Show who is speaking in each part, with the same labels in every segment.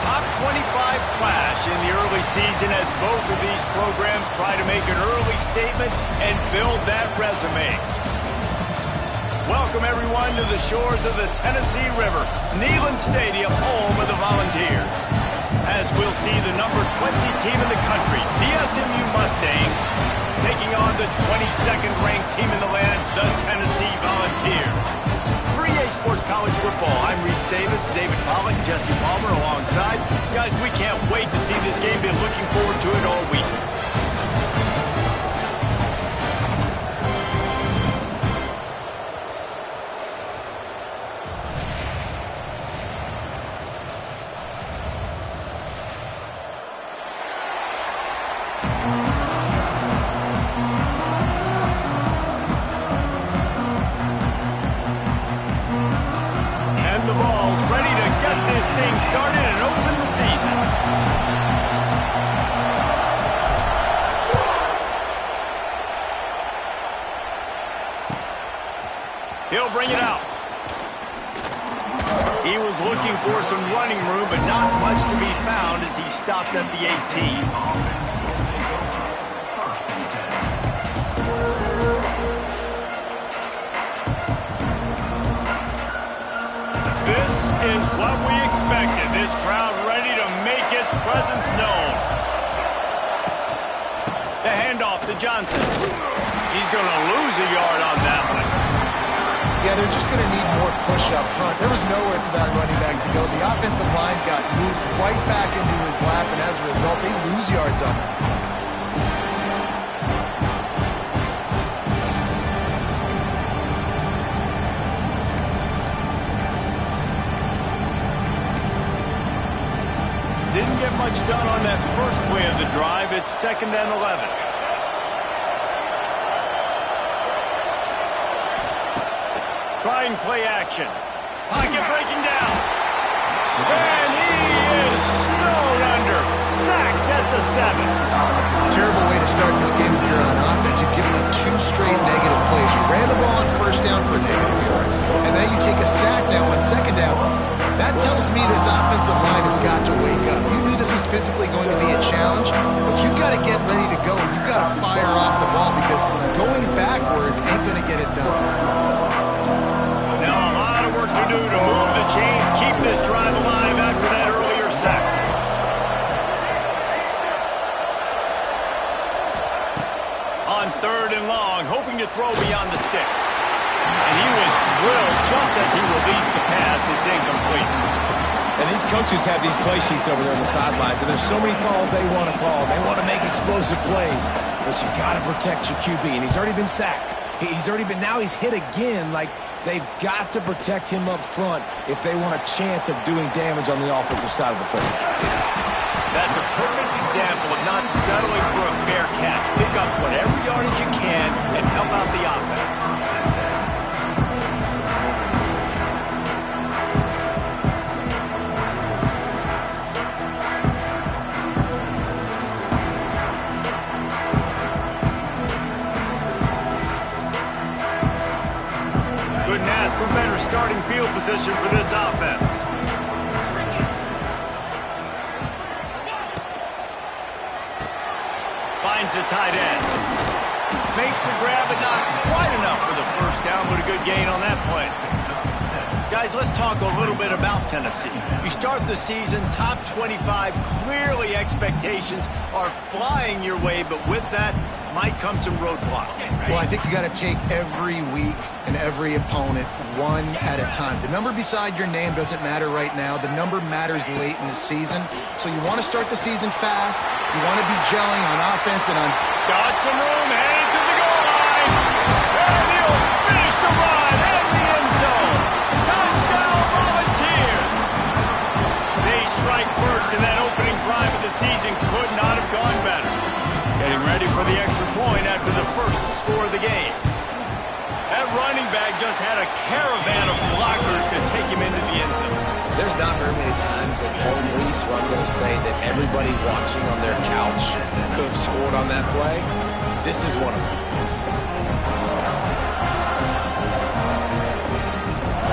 Speaker 1: top 25 clash in the early season as both of these programs try to make an early statement and build that resume. Welcome, everyone, to the shores of the Tennessee River, Neyland Stadium, home of the Volunteers. As we'll see the number 20 team in the country, the SMU Mustangs, taking on the 22nd ranked team in the land, the Tennessee Volunteers. For EA Sports College Football, I'm Reese Davis, David Pollack, Jesse Palmer alongside. Guys, we can't wait to see this game. Been looking forward to it all week. Started and opened the season. He'll bring it out. He was looking for some running room, but not much to be found as he stopped at the 18. This is what we expected. This crowd ready to make its presence known. The handoff to Johnson. He's going to lose a yard on that one.
Speaker 2: Yeah, they're just going to need more push up front. There was nowhere for that running back to go. The offensive line got moved right back into his lap, and as a result, they lose yards on him.
Speaker 1: Didn't get much done on that first play of the drive. It's 2nd and 11. Trying play action. Pocket breaking down. And he is snowed under. Sacked at the 7.
Speaker 2: Terrible way to start this game if you're on offense. You've given up 2 straight negative plays. You ran the ball on first down for negative yards. And now you take a sack now on 2nd down. That tells me this offensive line has got to wake up. You knew this was physically going to be a challenge, but you've got to get ready to go. You've got to fire off the ball because going backwards ain't going to get it done.
Speaker 1: Now a lot of work to do to move the chains, keep this drive alive after that earlier sack. On 3rd and long, hoping to throw beyond the sticks. And he was drilled just as he released the pass. It's incomplete.
Speaker 3: And these coaches have these play sheets over there on the sidelines, and there's so many calls they want to call. They want to make explosive plays, but you got to protect your QB, and he's already been sacked. Now he's hit again. Like, they've got to protect him up front if they want a chance of doing damage on the offensive side of the football.
Speaker 1: That's a perfect example of not settling for a fair catch. Pick up whatever yardage you can and help out the offense. Couldn't ask for better starting field position for this offense. Finds the tight end. Makes the grab, but not quite enough for the first down, but a good gain on that play. Guys, let's talk a little bit about Tennessee. You start the season top 25. Clearly expectations are flying your way, but with that might come some roadblocks.
Speaker 2: Well, I think you got to take every week and every opponent one at a time. The number beside your name doesn't matter right now. The number matters late in the season. So you want to start the season fast. You want to be gelling on offense and on...
Speaker 1: Got some room, headed to the goal line. And he'll finish the run in the end zone. Touchdown, Volunteers. They strike first, and that opening drive of the season could not have gone better. Getting ready for the extra point after the first score of the game. That running back just had a caravan of blockers to take him into the end zone.
Speaker 3: There's not very many times at home, Reese, where I'm going to say that everybody watching on their couch could have scored on that play. This is one of them.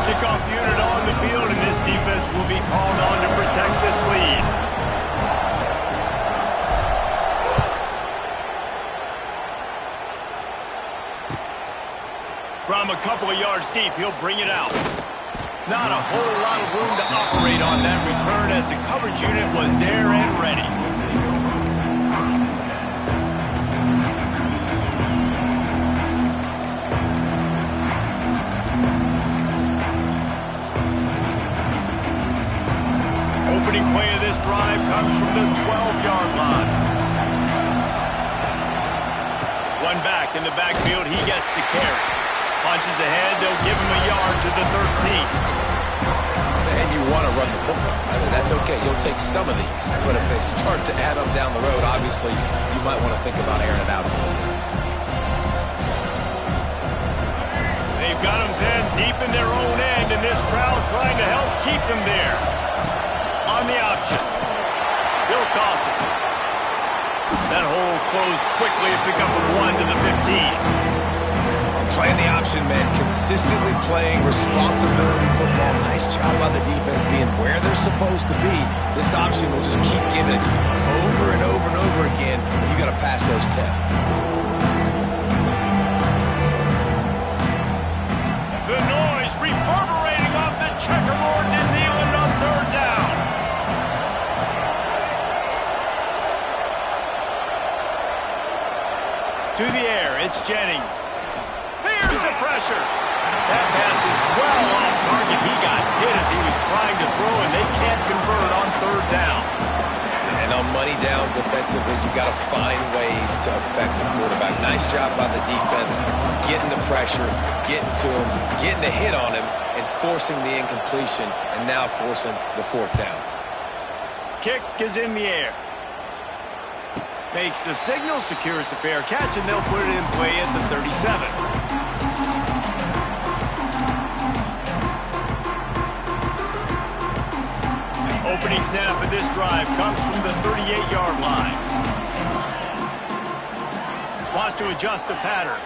Speaker 1: Kickoff unit on the field, and this defense will be called on to protect this lead. couple of yards deep, he'll bring it out. Not a whole lot of room to operate on that return as the coverage unit was there and ready. Opening play of this drive comes from the 12-yard line. One back in the backfield, he gets the carry. Punches ahead, they'll give him a yard to the 13.
Speaker 3: And you want to run the football. I mean, that's okay. You'll take some of these. But if they start to add them down the road, obviously, you might want to think about airing it out a little bit.
Speaker 1: They've got them pinned deep in their own end, and this crowd trying to help keep them there. On the option. He'll toss it. That hole closed quickly, a pickup of 1 to the 15.
Speaker 3: Playing the option, man. Consistently playing responsibility football. Nice job by the defense being where they're supposed to be. This option will just keep giving it to you over and over and over again, and you got to pass those tests.
Speaker 1: The noise reverberating off the checkerboards in Neyland on third down. To the air, it's Jennings. Here's the pressure. That pass is well off target. He got hit as he was trying to throw, and they can't convert on third down.
Speaker 3: And on money down defensively, you got to find ways to affect the quarterback. Nice job by the defense, getting the pressure, getting to him, getting a hit on him, and forcing the incompletion, and now forcing the fourth down.
Speaker 1: Kick is in the air. Makes the signal, secures the fair catch, and they'll put it in play at the 37. Opening snap of this drive comes from the 38-yard line. Wants to adjust the pattern.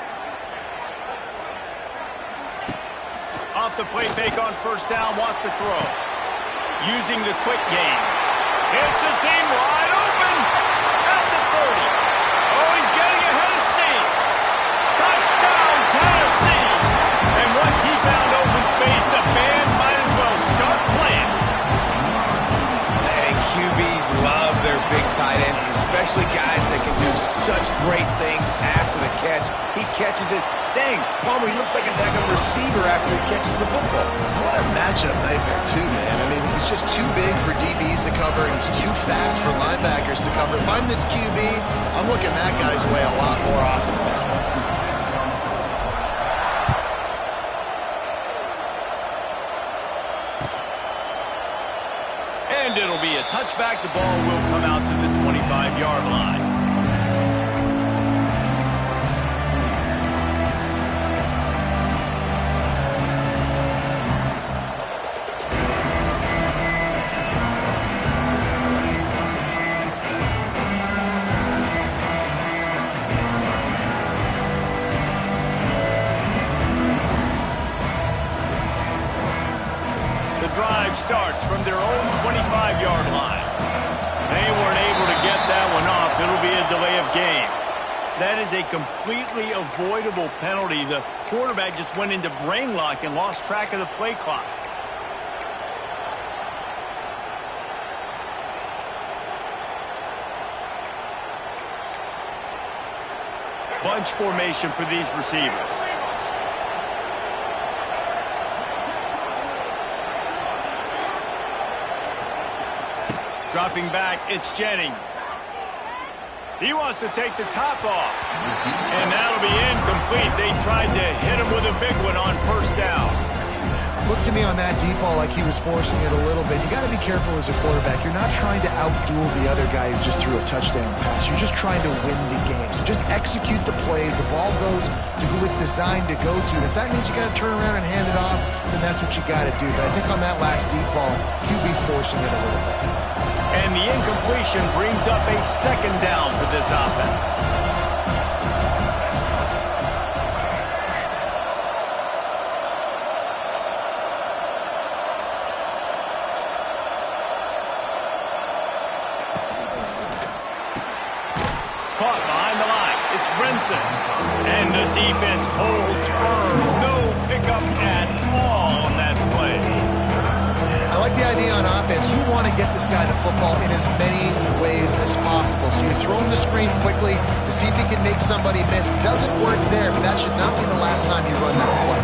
Speaker 1: Off the play fake on first down, wants to throw. Using the quick game. Hits a seam wide open at the 30. Oh, he's getting ahead of steam. Touchdown, Tennessee. And once he found open space, the band might as well start playing.
Speaker 3: QBs love their big tight ends, and especially guys that can do such great things after the catch. He catches it. Dang, Palmer, he looks like a receiver after he catches the football.
Speaker 2: What a matchup nightmare, too, man. I mean, he's just too big for DBs to cover, and he's too fast for linebackers to cover. If I'm this QB, I'm looking that guy's way a lot more often than this one.
Speaker 1: And it'll be a touchback. The ball will come out to the 25-yard line. Drive starts from their own 25-yard line. They weren't able to get that one off. It'll be a delay of game. That is a completely avoidable penalty. The quarterback just went into brain lock and lost track of the play clock. Bunch formation for these receivers. Dropping back, it's Jennings. He wants to take the top off. And that'll be incomplete. They tried to hit him with a big one on first down.
Speaker 2: Looked to me on that deep ball like he was forcing it a little bit. You got to be careful as a quarterback. You're not trying to outduel the other guy who just threw a touchdown pass. You're just trying to win the game. So just execute the plays. The ball goes to who it's designed to go to. And if that means you got to turn around and hand it off, then that's what you got to do. But I think on that last deep ball, QB forcing it a little bit.
Speaker 1: And the incompletion brings up a second down for this offense. And the defense holds firm. No up at all on that play.
Speaker 2: I like the idea on offense. You want to get this guy the football in as many ways as possible. So you throw him the screen quickly to see if he can make somebody miss. It doesn't work there, but that should not be the last time you run that play.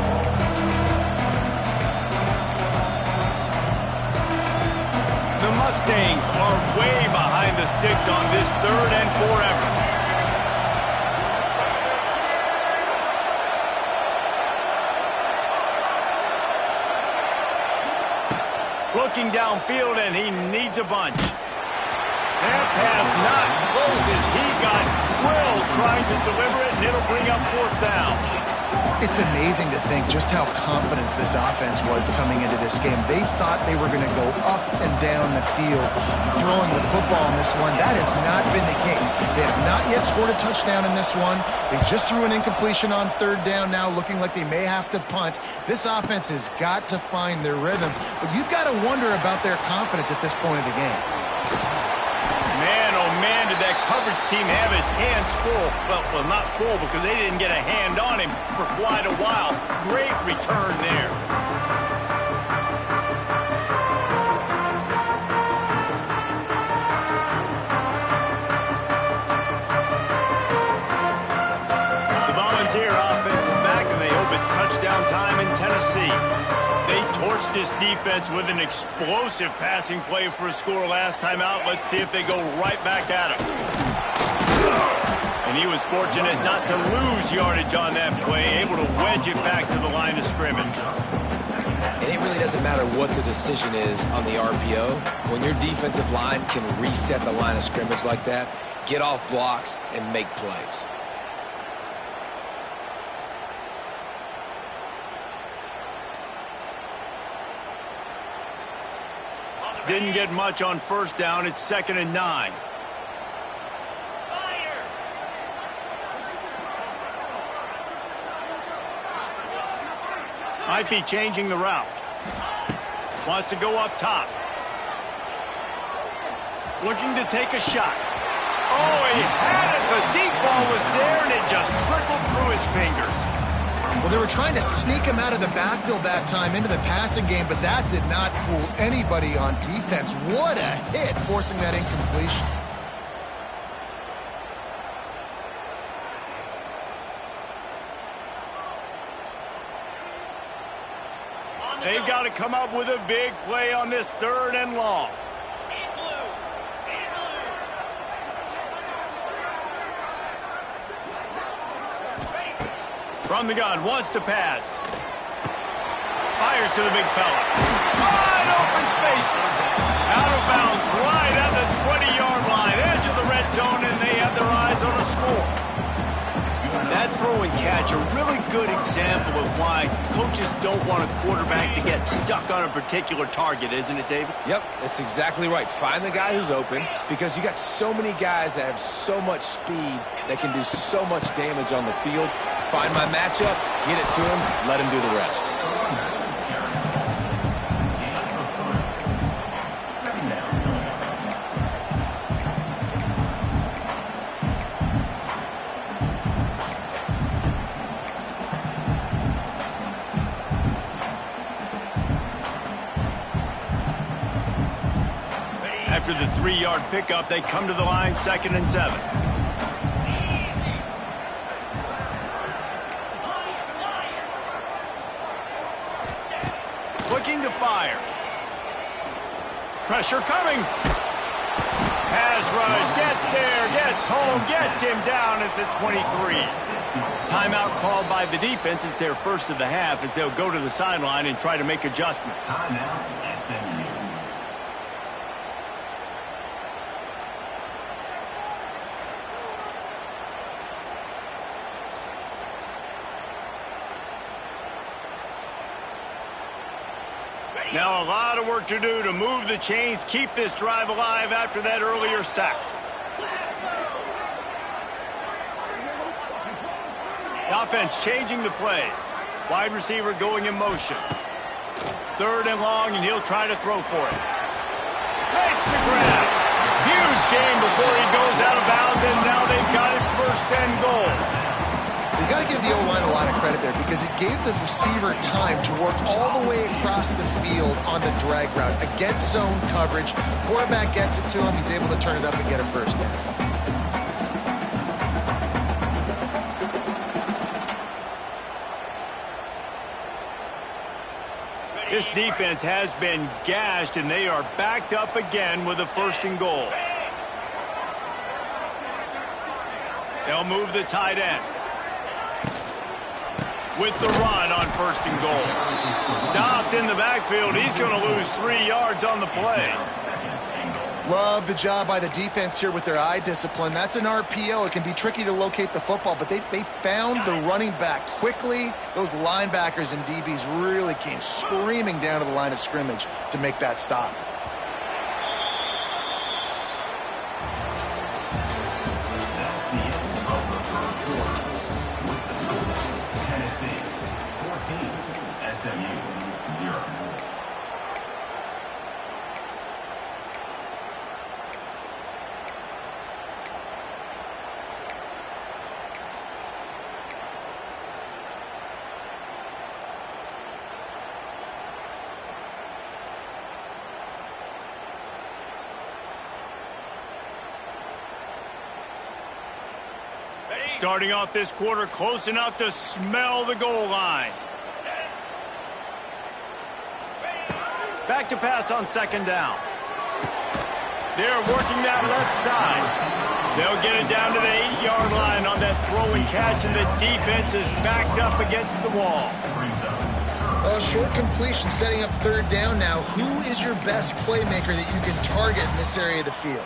Speaker 1: The Mustangs are way behind the sticks on this 3rd and forever. Looking downfield, and he needs a bunch. That pass not close as he got drilled trying to deliver it, and it'll bring up 4th down.
Speaker 2: It's amazing to think just how confident this offense was coming into this game. They thought they were going to go up and down the field throwing the football in this one. That has not been the case. They have not yet scored a touchdown in this one. They just threw an incompletion on 3rd down now, looking like they may have to punt. This offense has got to find their rhythm, but you've got to wonder about their confidence at this point of the game.
Speaker 1: Man, oh man, did that coverage team have its hands full. Well, not full because they didn't get a hand on him for quite a while. Great return there. The Volunteer offense is back, and they hope it's touchdown time in Tennessee. They torched this defense with an explosive passing play for a score last time out. Let's see if they go right back at him. And he was fortunate not to lose yardage on that play, able to wedge it back to the line of scrimmage.
Speaker 3: And it really doesn't matter what the decision is on the RPO. When your defensive line can reset the line of scrimmage like that, get off blocks and make plays.
Speaker 1: Didn't get much on 1st down. It's 2nd and 9. Might be changing the route. Wants to go up top. Looking to take a shot. Oh, he had it. The deep ball was there, and it just trickled through his fingers.
Speaker 2: Well, they were trying to sneak him out of the backfield that time into the passing game, but that did not fool anybody on defense. What a hit, forcing that incompletion.
Speaker 1: They've got to come up with a big play on this 3rd and long. From the gun, wants to pass. Fires to the big fella. Wide open spaces. Out of bounds, right at the 20-yard line. Edge of the red zone, and they have their eyes on a score. That throw and catch, a really good example of why coaches don't want a quarterback to get stuck on a particular target, isn't it, David?
Speaker 3: Yep, that's exactly right. Find the guy who's open, because you got so many guys that have so much speed that can do so much damage on the field. Find my matchup, get it to him, let him do the rest.
Speaker 1: After the 3-yard pickup, they come to the line, 2nd and 7. Looking to fire. Pressure coming. Pass rush, gets there, gets home, gets him down at the 23. Timeout called by the defense. It's their first of the half as they'll go to the sideline and try to make adjustments. Now a lot of work to do to move the chains, keep this drive alive after that earlier sack. The offense changing the play. Wide receiver going in motion. 3rd and long, and he'll try to throw for it. Makes the grab. Huge game before he goes out of bounds, and now they've got it 1st and goal.
Speaker 2: They got to give the O-line a lot of credit there because it gave the receiver time to work all the way across the field on the drag route against zone coverage. Quarterback gets it to him. He's able to turn it up and get a first down.
Speaker 1: This defense has been gashed, and they are backed up again with a 1st and goal. They'll move the tight end. With the run on 1st and goal. Stopped in the backfield. He's going to lose 3 yards on the play.
Speaker 2: Love the job by the defense here with their eye discipline. That's an RPO. It can be tricky to locate the football, but they found the running back quickly. Those linebackers and DBs really came screaming down to the line of scrimmage to make that stop.
Speaker 4: Tennessee 14, SMU 0.
Speaker 1: Starting off this quarter close enough to smell the goal line. Back to pass on 2nd down. They're working that left side. They'll get it down to the 8-yard line on that throw and catch, and the defense is backed up against the wall.
Speaker 2: Short completion setting up 3rd down now. Who is your best playmaker that you can target in this area of the field?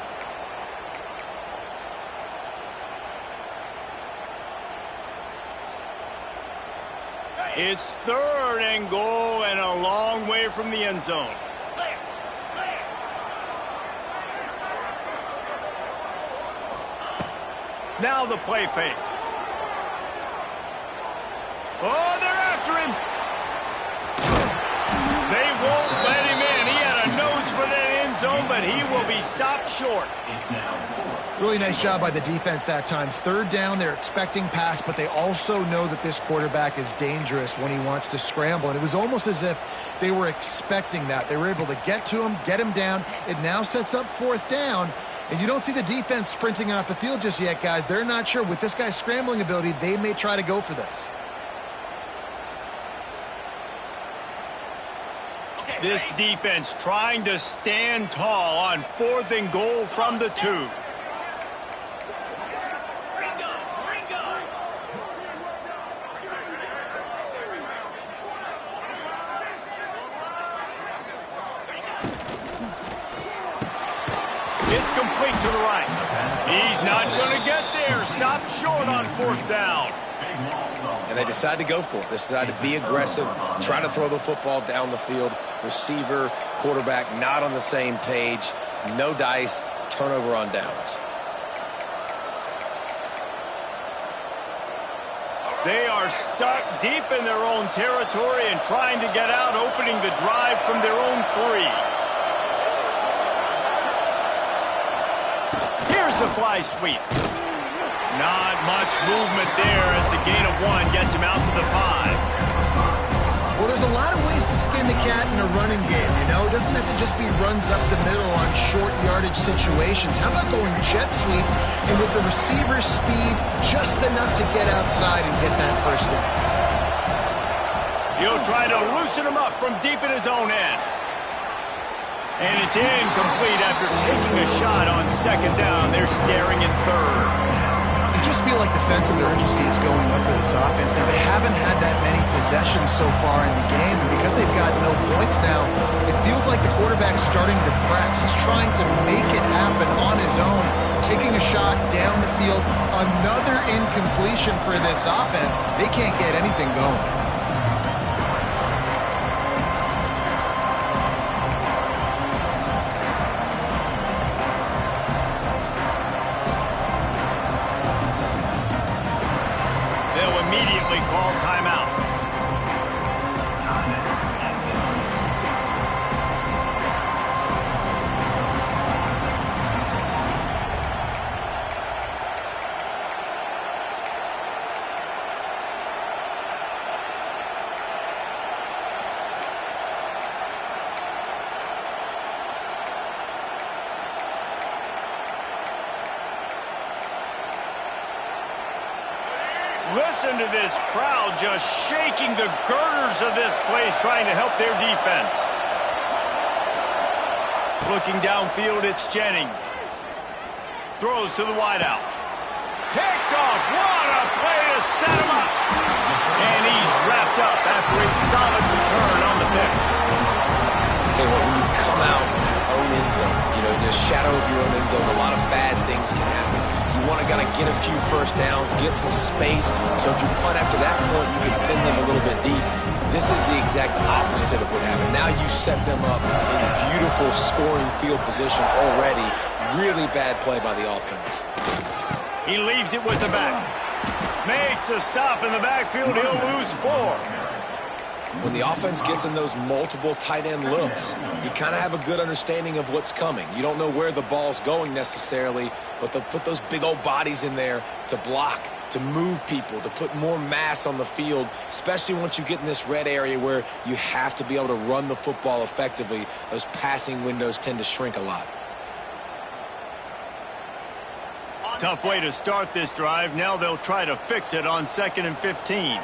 Speaker 1: It's 3rd and goal and a long way from the end zone. Now the play fake. Oh, they're after him. They won't let him in. He had a nose for the end zone, but he will be stopped short.
Speaker 2: Really nice job by the defense that time. 3rd down, they're expecting pass, but they also know that this quarterback is dangerous when he wants to scramble. And it was almost as if they were expecting that. They were able to get to him, get him down. It now sets up 4th down. And you don't see the defense sprinting off the field just yet, guys. They're not sure. With this guy's scrambling ability, they may try to go for this.
Speaker 1: This defense trying to stand tall on 4th and goal from the 2. It's complete to the right. He's not going to get there. Stopped short on 4th down.
Speaker 3: And they decide to go for it. They decide to be aggressive, try to throw the football down the field. Receiver, quarterback, not on the same page. No dice, turnover on downs.
Speaker 1: They are stuck deep in their own territory and trying to get out, opening the drive from their own 3. Here's the fly sweep. Not much movement there. It's a gain of 1. Gets him out to the 5.
Speaker 2: Well, there's a lot of ways to skin the cat in a running game, you know? It doesn't have to just be runs up the middle on short yardage situations. How about going jet sweep and with the receiver's speed just enough to get outside and get that 1st down?
Speaker 1: He'll try to loosen him up from deep in his own end. And it's incomplete after taking a shot on 2nd down. They're staring at 3rd.
Speaker 2: You just feel like the sense of urgency is going up for this offense. Now, they haven't had that many possessions so far in the game, and because they've got no points now, it feels like the quarterback's starting to press. He's trying to make it happen on his own, taking a shot down the field. Another incompletion for this offense. They can't get anything going.
Speaker 1: Immediately call timeout. Listen to this crowd just shaking the girders of this place trying to help their defense. Looking downfield, it's Jennings. Throws to the wideout. Picked off. What a play to set him up. And he's wrapped up after a solid return on the pick.
Speaker 3: Tell you what, when you come out of your own end zone, you know, in the shadow of your own end zone, a lot of bad things can happen. You want to get a few first downs, get some space. So if you punt after that point, you can pin them a little bit deep. This is the exact opposite of what happened. Now you set them up in beautiful scoring field position already. Really bad play by the offense.
Speaker 1: He leaves it with the back. Makes a stop in the backfield. He'll lose 4.
Speaker 3: When the offense gets in those multiple tight end looks, you kind of have a good understanding of what's coming. You don't know where the ball's going necessarily, but they'll put those big old bodies in there to block, to move people, to put more mass on the field, especially once you get in this red area where you have to be able to run the football effectively. Those passing windows tend to shrink a lot.
Speaker 1: Tough way to start this drive. Now they'll try to fix it on 2nd and 15.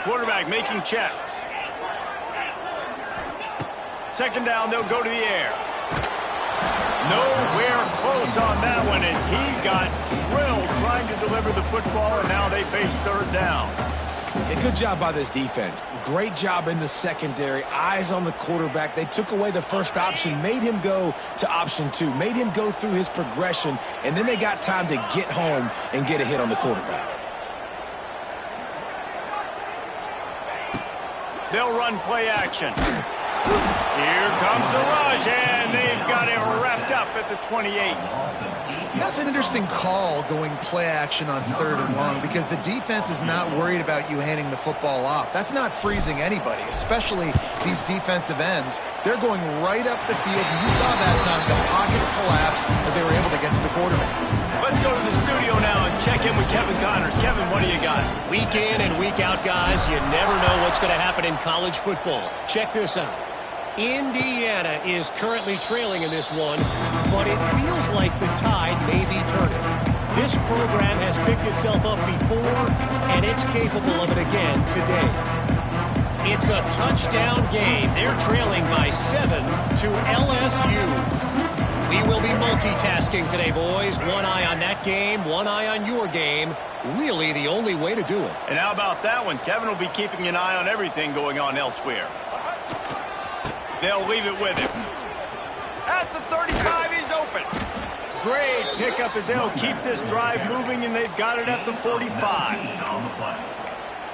Speaker 1: Quarterback making checks. 2nd down, they'll go to the air. Nowhere close on that one as he got drilled trying to deliver the football, and now they face 3rd down.
Speaker 3: A good job by this defense. Great job in the secondary. Eyes on the quarterback. They took away the first option, made him go to option 2, made him go through his progression, and then they got time to get home and get a hit on the quarterback.
Speaker 1: They'll run play action. Here comes the rush, and they've got him wrapped up at the 28.
Speaker 2: That's an interesting call, going play action on 3rd and long, because the defense is not worried about you handing the football off. That's not freezing anybody, especially these defensive ends. They're going right up the field. You saw that time the pocket collapse as they were able to get to the quarterback.
Speaker 1: Let's go to the studio now and check in with Kevin Connors. Kevin, what do you got?
Speaker 5: Week in and week out, guys, you never know what's going to happen in college football. Check this out. Indiana is currently trailing in this one, but it feels like the tide may be turning. This program has picked itself up before, and it's capable of it again today. It's a touchdown game. They're trailing by 7 to LSU. We will be multitasking today, boys. One eye on that game, one eye on your game. Really the only way to do it.
Speaker 1: And how about that one? Kevin will be keeping an eye on everything going on elsewhere. They'll leave it with him. At the 35, he's open. Great pickup as they'll keep this drive moving, and they've got it at the 45.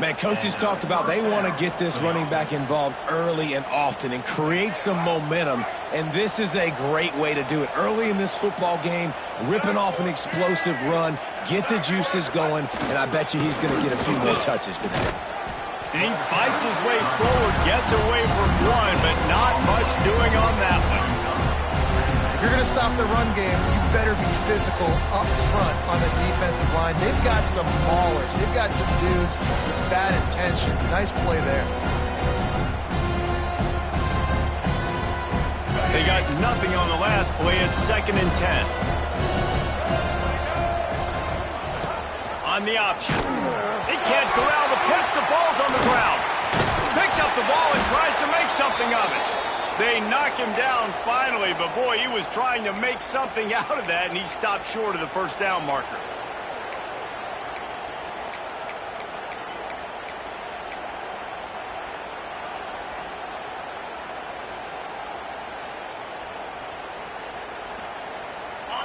Speaker 3: Man, coaches talked about they want to get this running back involved early and often and create some momentum, and this is a great way to do it. Early in this football game, ripping off an explosive run, get the juices going, and I bet you he's going to get a few more touches today.
Speaker 1: And he fights his way forward, gets away from one, but not much doing on that one.
Speaker 2: If you're going to stop the run game, you better be physical up front on the defensive line. They've got some maulers. They've got some dudes with bad intentions. Nice play there.
Speaker 1: They got nothing on the last play. It's 2nd and 10. On the option. He can't corral the pitch. The ball's on the ground. Picks up the ball and tries to make something of it. They knock him down finally, but boy, he was trying to make something out of that, and he stopped short of the 1st down marker.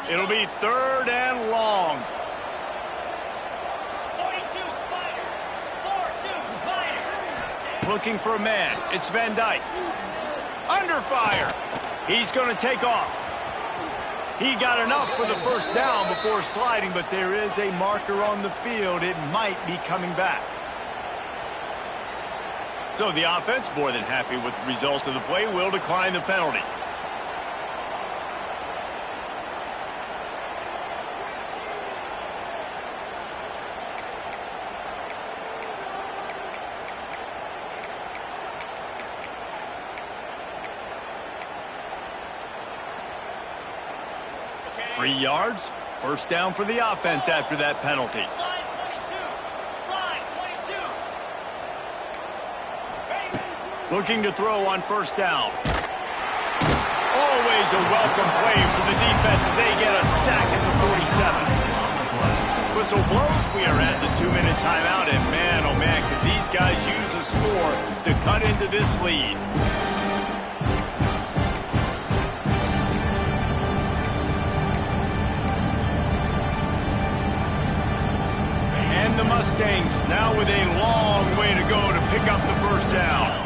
Speaker 1: It'll be 3rd and long. Looking for a man. It's Van Dyke. Under fire. He's going to take off. He got enough for the 1st down before sliding, but there is a marker on the field. It might be coming back. So the offense, more than happy with the result of the play, will decline the penalty. 3 yards. First down for the offense after that penalty. Looking to throw on first down. Always a welcome play for the defense as they get a sack at the 47. Whistle blows. We are at the 2-minute timeout, and man, oh man, could these guys use a score to cut into this lead. And the Mustangs now with a long way to go to pick up the first down.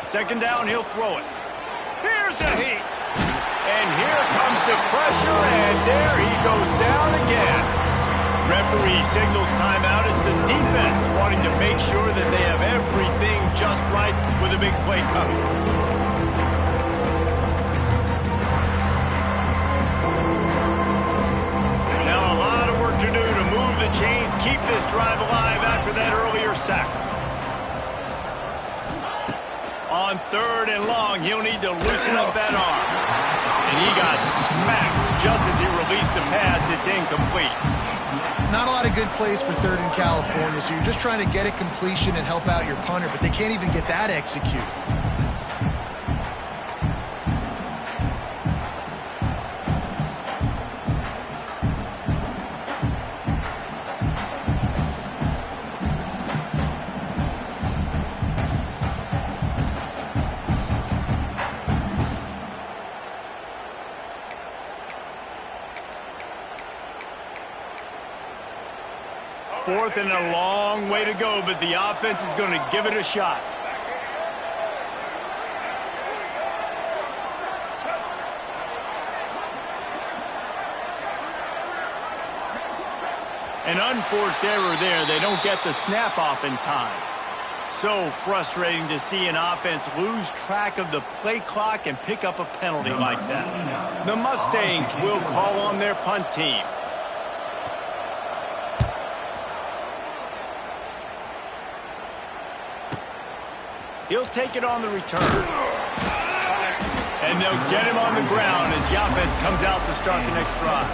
Speaker 1: Second down, he'll throw it. Here's a heat. And here comes the pressure, and there he goes down again. Referee signals timeout as the defense wanting to make sure that they have everything just right with a big play coming. Now a lot of work to do to move the chains, keep this drive alive after that earlier sack. On 3rd and long, he'll need to loosen up that arm. And he got smacked just as he released the pass. It's incomplete.
Speaker 2: Not a lot of good plays for 3rd in California, so you're just trying to get a completion and help out your punter, but they can't even get that executed.
Speaker 1: Fourth and a long way to go, but the offense is going to give it a shot. An unforced error there. They don't get the snap off in time. So frustrating to see an offense lose track of the play clock and pick up a penalty like that. The Mustangs will call on their punt team. He'll take it on the return. And they'll get him on the ground as the offense comes out to start the next drive.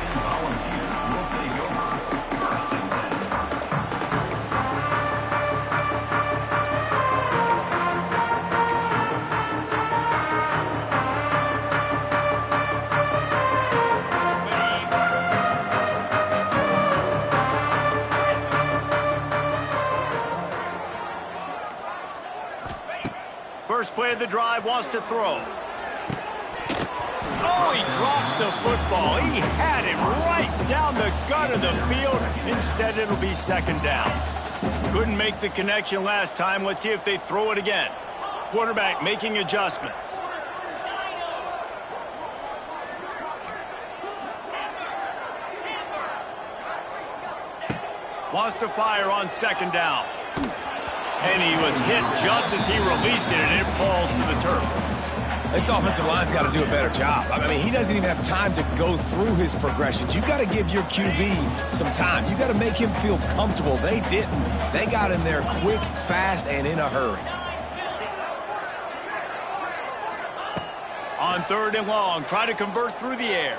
Speaker 1: First play of the drive, wants to throw. Oh, he drops the football. He had it right down the gut of the field. Instead, it'll be second down. Couldn't make the connection last time. Let's see if they throw it again. Quarterback making adjustments. Wants to fire on second down. And he was hit just as he released it, and it falls to the turf.
Speaker 3: This offensive line's got to do a better job. I mean, he doesn't even have time to go through his progressions. You got to give your QB some time. You got to make him feel comfortable. They didn't. They got in there quick, fast, and in a hurry.
Speaker 1: On 3rd and long, try to convert through the air.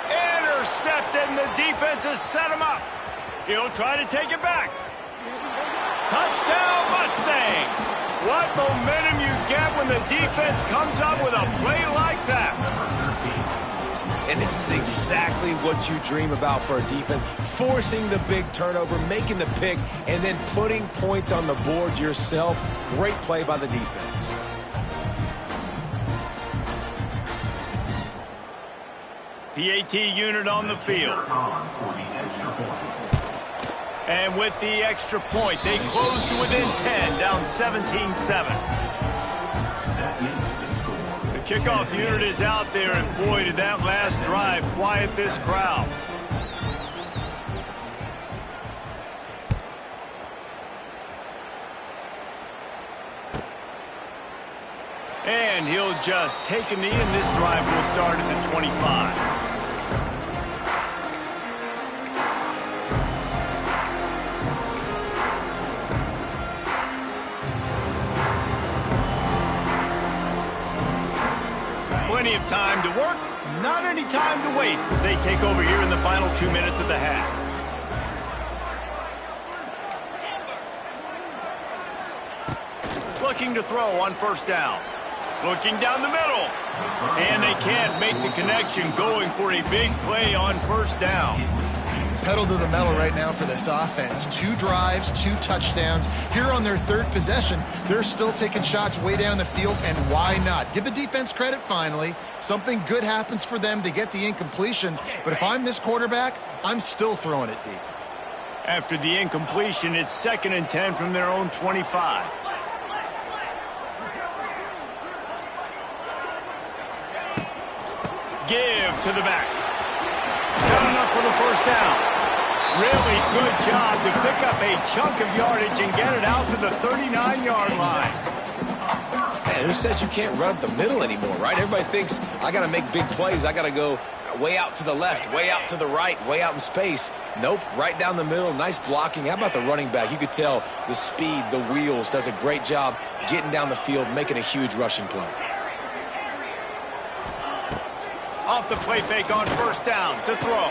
Speaker 1: Intercepted, and the defense has set him up. He'll try to take it back. Touchdown, Mustangs! What momentum you get when the defense comes up with a play like that.
Speaker 3: And this is exactly what you dream about for a defense. Forcing the big turnover, making the pick, and then putting points on the board yourself. Great play by the defense.
Speaker 1: PAT unit on the field. And with the extra point, they close to within 10, down 17-7. The kickoff unit is out there, and boy, did that last drive quiet this crowd. And he'll just take a knee, and this drive will start at the 25. Plenty of time to work, not any time to waste as they take over here in the final 2 minutes of the half. Looking to throw on first down. Looking down the middle. And they can't make the connection, going for a big play on first down.
Speaker 2: Pedal to the metal right now for this offense. 2 drives, 2 touchdowns. Here on their 3rd possession, they're still taking shots way down the field, and why not? Give the defense credit finally. Something good happens for them to get the incompletion, but if I'm this quarterback, I'm still throwing it deep.
Speaker 1: After the incompletion, it's 2nd and 10 from their own 25. Give to the back. Got enough for the first down. Really good job to pick up a chunk of yardage and get it out to the 39-yard line.
Speaker 3: Man, who says you can't run up the middle anymore, right? Everybody thinks I got to make big plays. I got to go way out to the left, way out to the right, way out in space. Nope, right down the middle. Nice blocking. How about the running back? You could tell the speed, the wheels, does a great job getting down the field, making a huge rushing play.
Speaker 1: Off the play fake on first down to throw.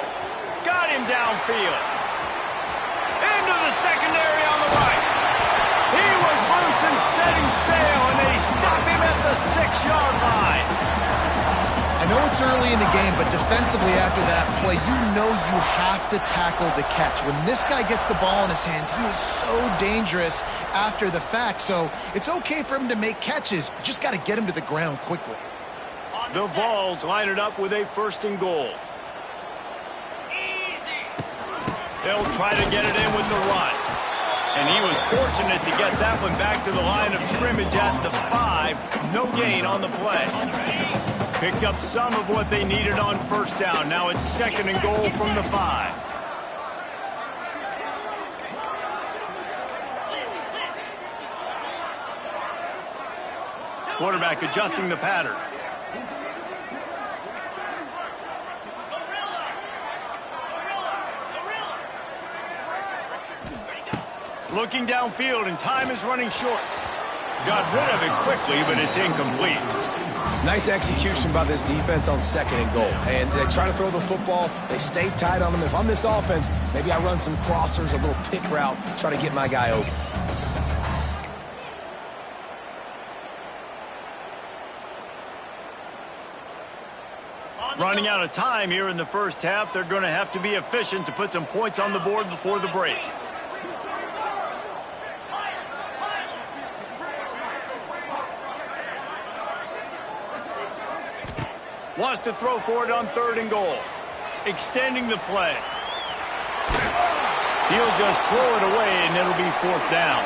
Speaker 1: Got him downfield. Into the secondary on the right. He was loose and setting sail, and they stop him at the 6-yard line.
Speaker 2: I know it's early in the game, but defensively after that play, you know you have to tackle the catch. When this guy gets the ball in his hands, he is so dangerous after the fact. So it's okay for him to make catches. You just got to get him to the ground quickly.
Speaker 1: The Vols line it up with a 1st and goal. They'll try to get it in with the run. And he was fortunate to get that one back to the line of scrimmage at the 5. No gain on the play. Picked up some of what they needed on first down. Now it's 2nd and goal from the 5. Quarterback adjusting the pattern. Looking downfield, and time is running short. Got rid of it quickly, but it's incomplete.
Speaker 3: Nice execution by this defense on 2nd and goal. And they try to throw the football. They stay tight on them. If I'm this offense, maybe I run some crossers, a little pick route, try to get my guy open.
Speaker 1: Running out of time here in the first half. They're going to have to be efficient to put some points on the board before the break. Wants to throw for it on 3rd and goal. Extending the play. He'll just throw it away, and it'll be 4th down.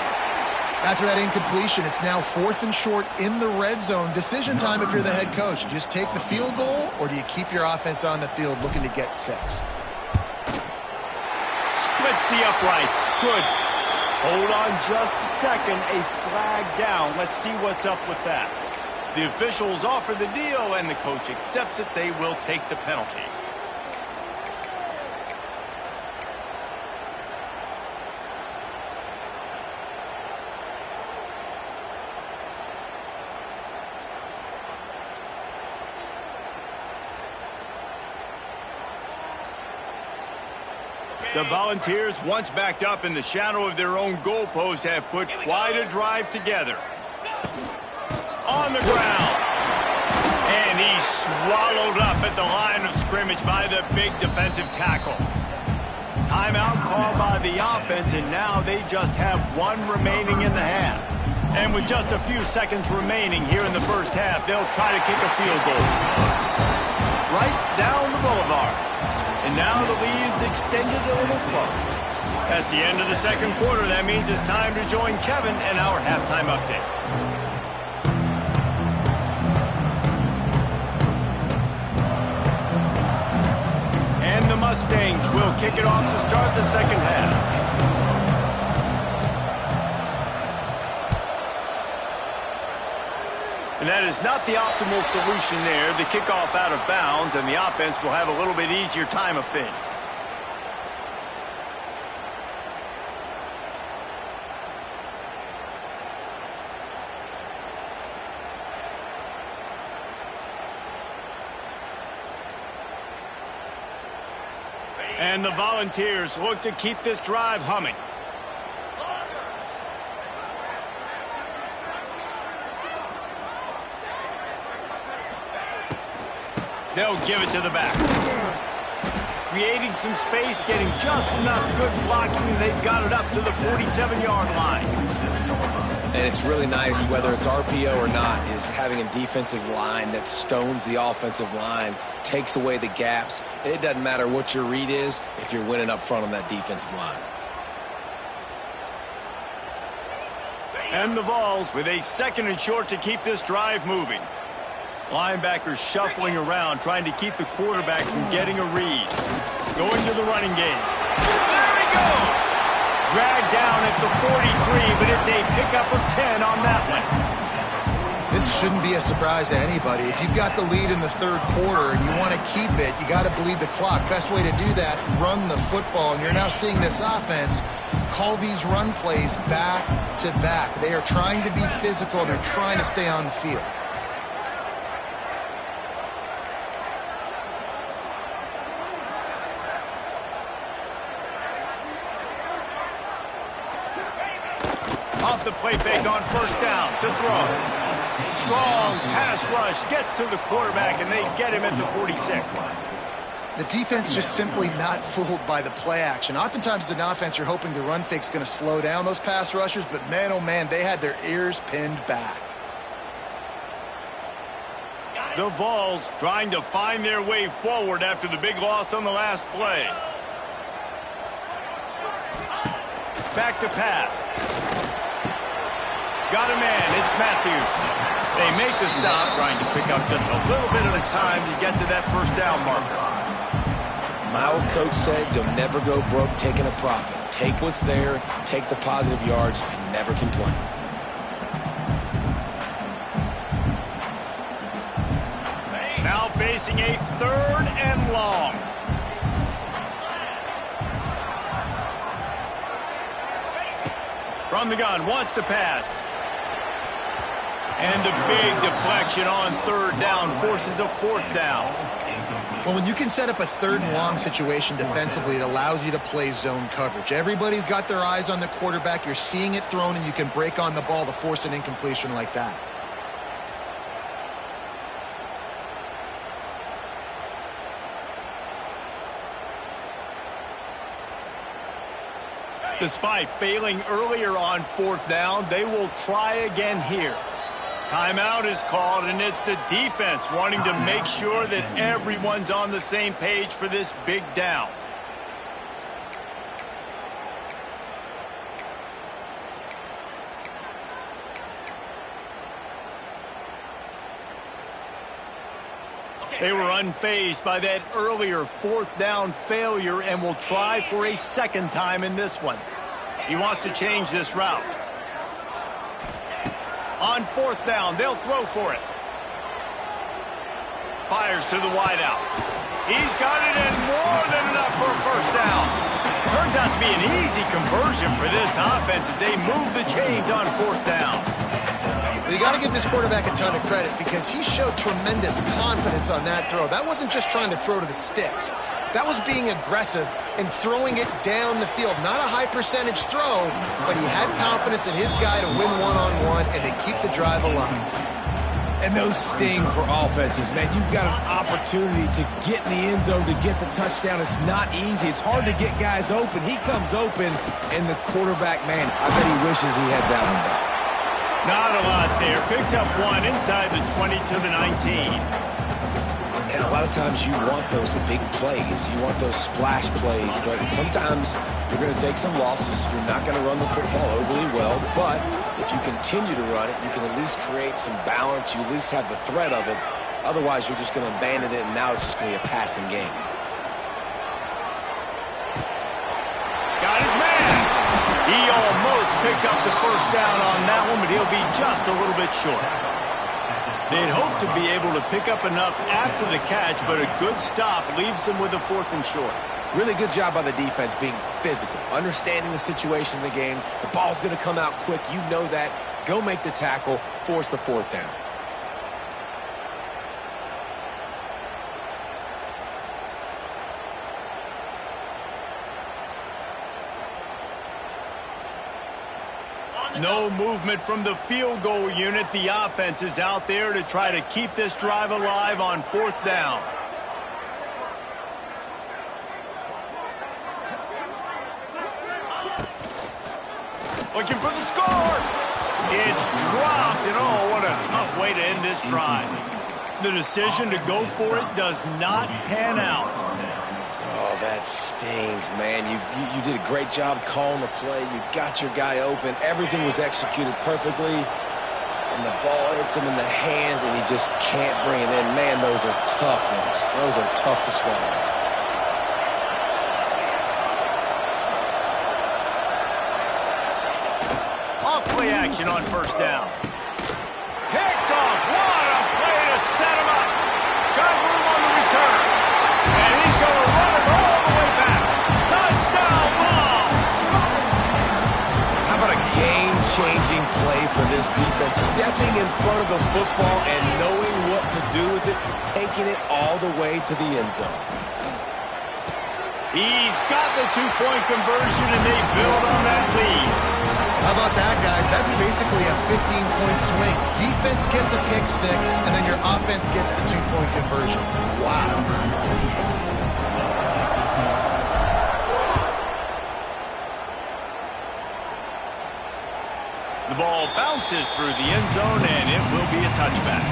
Speaker 2: After that incompletion, it's now 4th and short in the red zone. Decision time if you're the head coach. You just take the field goal, or do you keep your offense on the field looking to get 6?
Speaker 1: Splits the uprights. Good. Hold on just a second. A flag down. Let's see what's up with that. The officials offer the deal, and the coach accepts it. They will take the penalty. The Volunteers, once backed up in the shadow of their own goalpost, have put quite a drive together. On the ground. And he's swallowed up at the line of scrimmage by the big defensive tackle. Timeout called by the offense, and now they just have 1 remaining in the half. And with just a few seconds remaining here in the first half, they'll try to kick a field goal. Right down the boulevard. And now the lead's extended a little further. That's the end of the 2nd quarter. That means it's time to join Kevin and our halftime update. And the Mustangs will kick it off to start the 2nd half. And that is not the optimal solution there. The kickoff out of bounds, and the offense will have a little bit easier time of things. And the Volunteers look to keep this drive humming. They'll give it to the back. Creating some space, getting just enough good blocking, and they've got it up to the 47-yard line.
Speaker 3: And it's really nice, whether it's RPO or not, is having a defensive line that stones the offensive line, takes away the gaps. It doesn't matter what your read is if you're winning up front on that defensive line.
Speaker 1: And the Vols with a 2nd and short to keep this drive moving. Linebackers shuffling around, trying to keep the quarterback from getting a read. Going to the running game. There he goes! Dragged down at the 43, but it's a pickup of 10 on that one.
Speaker 2: This shouldn't be a surprise to anybody. If you've got the lead in the 3rd quarter and you want to keep it, you got to bleed the clock. Best way to do that, run the football. And you're now seeing this offense call these run plays back to back. They are trying to be physical. They're trying to stay on the field.
Speaker 1: Off the play fake on 1st down to throw. Strong pass rush gets to the quarterback, and they get him at the 46.
Speaker 2: The defense just simply not fooled by the play action. Oftentimes as an offense, you're hoping the run fake's going to slow down those pass rushers, but man, oh man, they had their ears pinned back.
Speaker 1: The Vols trying to find their way forward after the big loss on the last play. Back to pass. Got a man, it's Matthews. They make the stop, trying to pick up just a little bit at a time to get to that 1st down marker.
Speaker 3: My old coach said you'll never go broke taking a profit. Take what's there, take the positive yards, and never complain.
Speaker 1: Now facing a 3rd and long. From the gun, wants to pass. And a big deflection on 3rd down forces a 4th down.
Speaker 2: Well, when you can set up a 3rd and long situation defensively, it allows you to play zone coverage. Everybody's got their eyes on the quarterback. You're seeing it thrown, and you can break on the ball to force an incompletion like that.
Speaker 1: Despite failing earlier on 4th down, they will try again here. Timeout is called, and it's the defense wanting to make sure that everyone's on the same page for this big down. They were unfazed by that earlier 4th down failure and will try for a 2nd time in this one. He wants to change this route. On 4th down, they'll throw for it. Fires to the wideout. He's got it in more than enough for a 1st down. Turns out to be an easy conversion for this offense as they move the chains on 4th down.
Speaker 2: Well, you got to give this quarterback a ton of credit because he showed tremendous confidence on that throw. That wasn't just trying to throw to the sticks. That was being aggressive and throwing it down the field. Not a high percentage throw, but he had confidence in his guy to win one-on-one and to keep the drive alive.
Speaker 3: And those sting for offenses, man. You've got an opportunity to get in the end zone, to get the touchdown. It's not easy. It's hard to get guys open. He comes open, and the quarterback, man, I bet he wishes he had that one back.
Speaker 1: Not a lot there. Picks up one inside the 20 to the 19.
Speaker 3: And a lot of times you want those big plays. You want those splash plays. But sometimes you're going to take some losses. You're not going to run the football overly well. But if you continue to run it, you can at least create some balance. You at least have the threat of it. Otherwise, you're just going to abandon it, and now it's just going to be a passing game.
Speaker 1: Got his man. He almost picked up the 1st down on that one, but he'll be just a little bit short. They'd hope to be able to pick up enough after the catch, but a good stop leaves them with a 4th and short.
Speaker 3: Really good job by the defense being physical, understanding the situation in the game. The ball's going to come out quick. You know that. Go make the tackle, force the 4th down.
Speaker 1: No movement from the field goal unit. The offense is out there to try to keep this drive alive on 4th down. Looking for the score. It's dropped, and oh, what a tough way to end this drive. The decision to go for it does not pan out.
Speaker 3: Oh, that stings, man. You did a great job calling the play. You got your guy open. Everything was executed perfectly. And the ball hits him in the hands, and he just can't bring it in. Man, those are tough ones. Those are tough to swallow.
Speaker 1: Play action on 1st down. Picked off. What a play to set him up. Got room on the return. And he's going to run it all the way back. Touchdown ball.
Speaker 3: How about a game-changing play for this defense? Stepping in front of the football and knowing what to do with it, taking it all the way to the end zone.
Speaker 1: He's got the 2-point conversion, and they build on that lead.
Speaker 2: How about that, guys? That's basically a 15-point swing. Defense gets a pick 6, and then your offense gets the 2-point conversion. Wow.
Speaker 1: The ball bounces through the end zone, and it will be a touchback.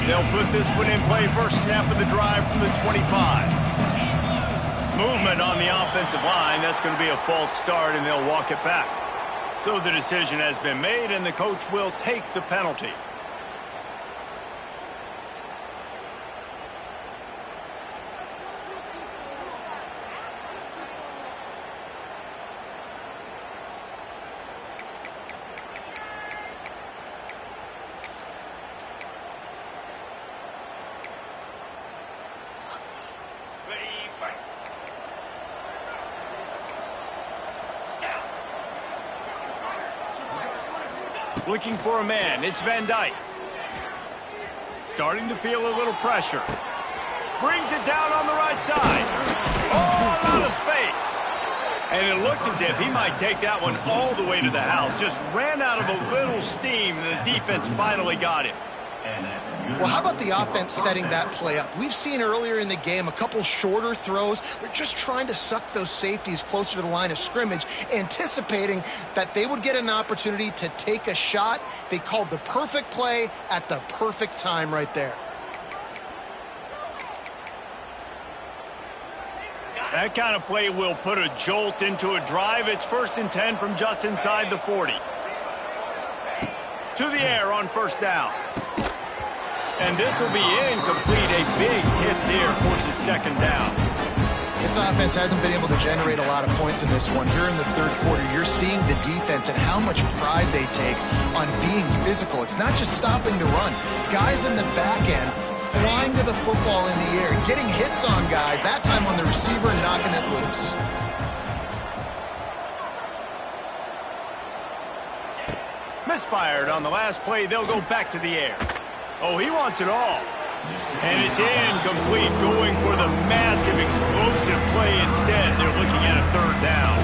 Speaker 1: They'll put this one in play. First snap of the drive from the 25. Movement on the offensive line. That's going to be a false start, and they'll walk it back. So the decision has been made, and the coach will take the penalty. Looking for a man. It's Van Dyke. Starting to feel a little pressure. Brings it down on the right side. Oh, out of space. And it looked as if he might take that one all the way to the house. Just ran out of a little steam, and the defense finally got him.
Speaker 2: Well, how about the offense setting that play up? We've seen earlier in the game a couple shorter throws. They're just trying to suck those safeties closer to the line of scrimmage, anticipating that they would get an opportunity to take a shot. They called the perfect play at the perfect time right there.
Speaker 1: That kind of play will put a jolt into a drive. It's 1st and 10 from just inside the 40. To the air on 1st down. And this will be incomplete. A big hit there forces 2nd down.
Speaker 2: This offense hasn't been able to generate a lot of points in this one. Here in the 3rd quarter, you're seeing the defense and how much pride they take on being physical. It's not just stopping to run. Guys in the back end flying to the football in the air, getting hits on guys, that time on the receiver and knocking it loose.
Speaker 1: Misfired on the last play. They'll go back to the air. Oh, he wants it all. And it's incomplete, going for the massive explosive play instead. They're looking at a 3rd down.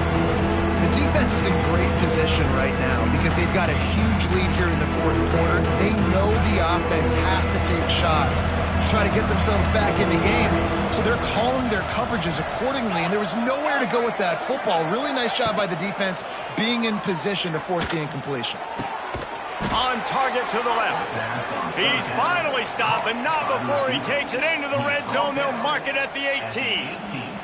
Speaker 2: The defense defense is in great position right now because they've got a huge lead here in the fourth quarter. They know the offense has to take shots to try to get themselves back in the game. So they're calling their coverages accordingly, and there was nowhere to go with that football. Really nice job by the defense being in position to force the incompletion.
Speaker 1: On target to the left. He's finally stopped, but not before he takes it into the red zone. They'll mark it at the 18.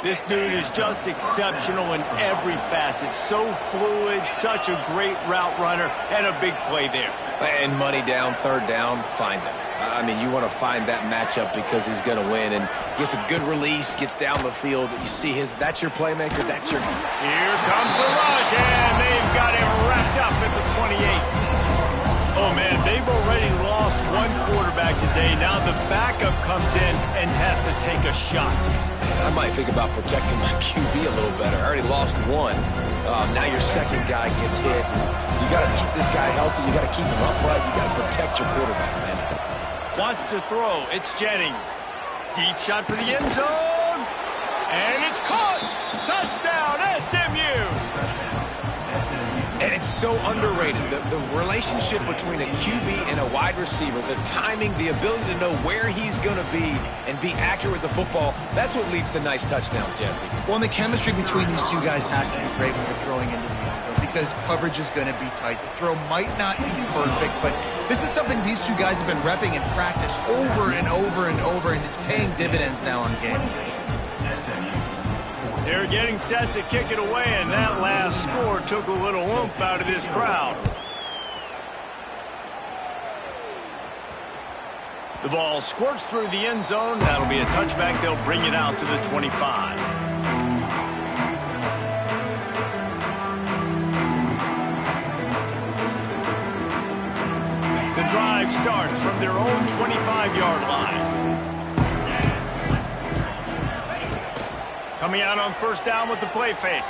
Speaker 1: This dude is just exceptional in every facet. So fluid, such a great route runner, and a big play there.
Speaker 3: And money down, third down, find him. I mean, you want to find that matchup because he's going to win. And gets a good release, gets down the field. You see that's your playmaker, that's your guy.
Speaker 1: Here comes the rush, and they've got him wrapped up at the 28. Oh, man, they've already lost one quarterback today. Now the backup comes in and has to take a shot.
Speaker 3: I might think about protecting my QB a little better. I already lost one. Now your second guy gets hit. You got to keep this guy healthy. You got to keep him upright. You got to protect your quarterback, man. Wants
Speaker 1: to throw. It's Jennings. Deep shot for the end zone. And it's caught. Touchdown, SMU.
Speaker 3: And it's so underrated. The relationship between a QB and a wide receiver, the timing, the ability to know where he's going to be and be accurate with the football, that's what leads to nice touchdowns, Jesse.
Speaker 2: Well, and the chemistry between these two guys has to be great when you're throwing into the end zone because coverage is going to be tight. The throw might not be perfect, but this is something these two guys have been repping in practice over and over and over, and it's paying dividends now on game.
Speaker 1: They're getting set to kick it away, and that last score took a little oomph out of this crowd. The ball squirts through the end zone. That'll be a touchback. They'll bring it out to the 25. The drive starts from their own 25-yard line. Coming out on first down with the play fake.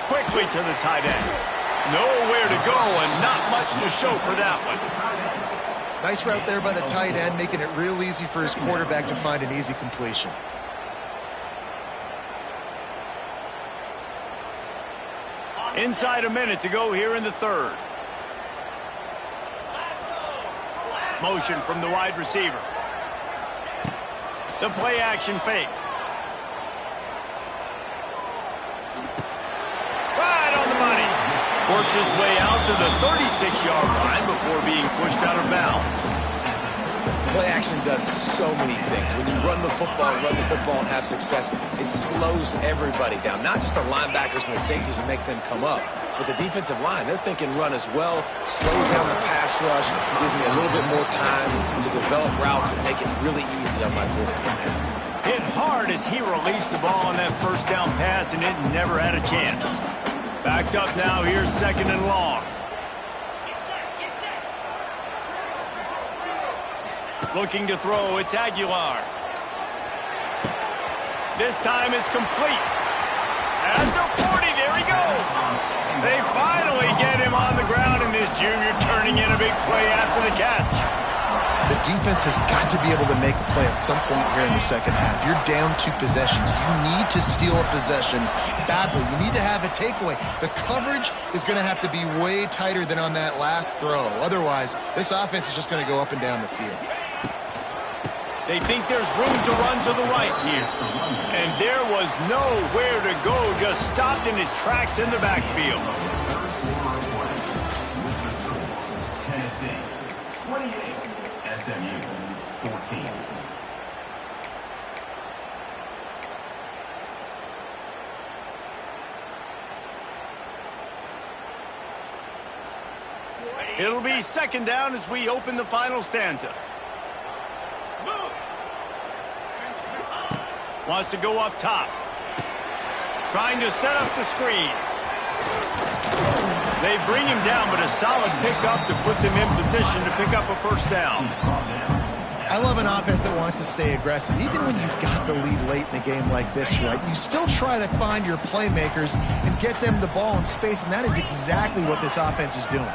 Speaker 1: Quickly to the tight end. Nowhere to go and not much to show for that one.
Speaker 2: Nice route there by the tight end, making it real easy for his quarterback to find an easy completion.
Speaker 1: Inside a minute to go here in the third. Motion from the wide receiver. The play action fake. Works his way out to the 36-yard line before being pushed out of bounds.
Speaker 3: Play action does so many things. When you run the football and have success, it slows everybody down. Not just the linebackers and the safeties and make them come up, but the defensive line. They're thinking run as well, slows down the pass rush, gives me a little bit more time to develop routes and make it really easy on my quarterback.
Speaker 1: Hit hard as he released the ball on that first down pass, and it never had a chance. Backed up now, here's second and long. Looking to throw, it's Aguilar. This time it's complete. At the 40, there he goes. They finally get him on the ground, and this junior turning in a big play after the catch.
Speaker 2: The defense has got to be able to make a play at some point here in the second half. You're down 2 possessions. You need to steal a possession badly. You need to have a takeaway. The coverage is going to have to be way tighter than on that last throw. Otherwise, this offense is just going to go up and down the field.
Speaker 1: They think there's room to run to the right here. And there was nowhere to go, just stopped in his tracks in the backfield.
Speaker 4: Tennessee, 28. SMU, 14.
Speaker 1: It'll be second down as we open the final stanza. Wants to go up top. Trying to set up the screen. They bring him down, but a solid pickup to put them in position to pick up a first down.
Speaker 2: I love an offense that wants to stay aggressive. Even when you've got the lead late in a game like this, right, you still try to find your playmakers and get them the ball in space, and that is exactly what this offense is doing.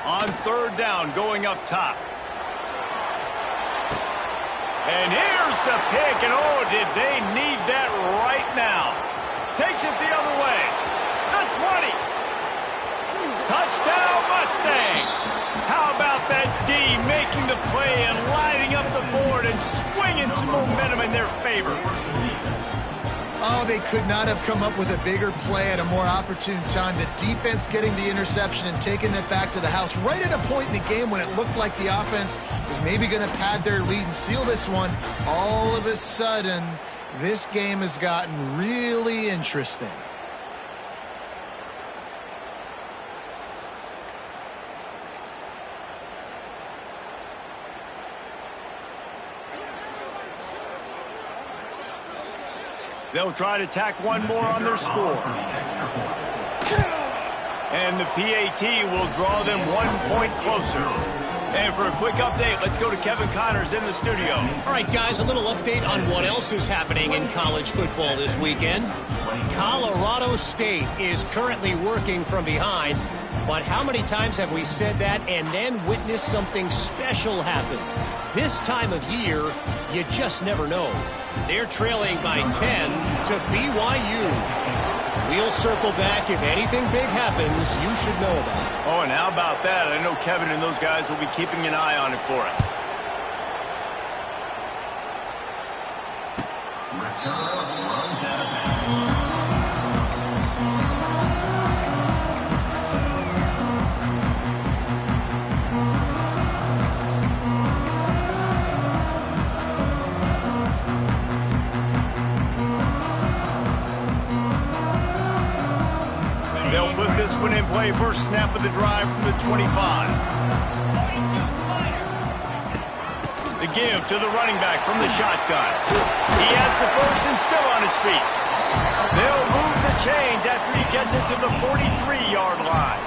Speaker 1: On third down, going up top. And here's the pick, and oh, did they need that right now. Takes it the other way. The 20. Touchdown, Mustangs. How about that D making the play and lighting up the board and swinging some momentum in their favor?
Speaker 2: Oh, they could not have come up with a bigger play at a more opportune time. The defense getting the interception and taking it back to the house right at a point in the game when it looked like the offense was maybe going to pad their lead and seal this one. All of a sudden, this game has gotten really interesting.
Speaker 1: They'll try to tack one more on their score. And the PAT will draw them 1 point closer. And for a quick update, let's go to Kevin Connors in the studio.
Speaker 5: All right, guys, a little update on what else is happening in college football this weekend. Colorado State is currently working from behind. But how many times have we said that and then witnessed something special happen? This time of year, you just never know. They're trailing by 10 to BYU. We'll circle back. If anything big happens, you should know about it.
Speaker 1: Oh, and how about that? I know Kevin and those guys will be keeping an eye on it for us. They'll put this one in play. First snap of the drive from the 25. The give to the running back from the shotgun. He has the first and still on his feet. They'll move the chains after he gets it to the 43-yard line.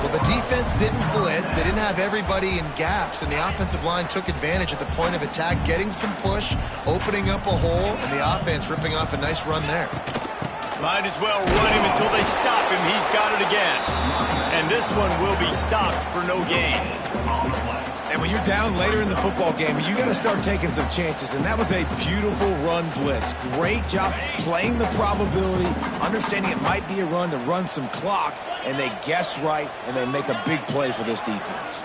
Speaker 2: Well, the defense didn't blitz. They didn't have everybody in gaps, and the offensive line took advantage at the point of attack, getting some push, opening up a hole, and the offense ripping off a nice run there.
Speaker 1: Might as well run him until they stop him. He's got it again. And this one will be stopped for no gain.
Speaker 3: And when you're down later in the football game, you got to start taking some chances. And that was a beautiful run blitz. Great job playing the probability, understanding it might be a run to run some clock, and they guess right, and they make a big play for this defense.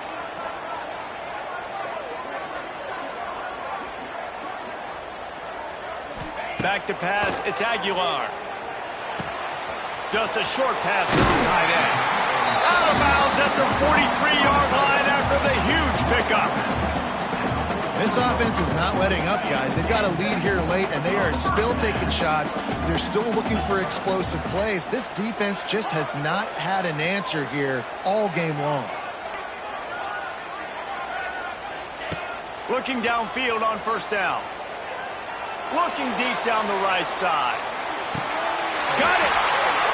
Speaker 1: Back to pass, it's Aguilar. Just a short pass to the tight end. Out of bounds at the 43-yard line after the huge pickup.
Speaker 2: This offense is not letting up, guys. They've got a lead here late, and they are still taking shots. They're still looking for explosive plays. This defense just has not had an answer here all game long.
Speaker 1: Looking downfield on first down. Looking deep down the right side. Got it.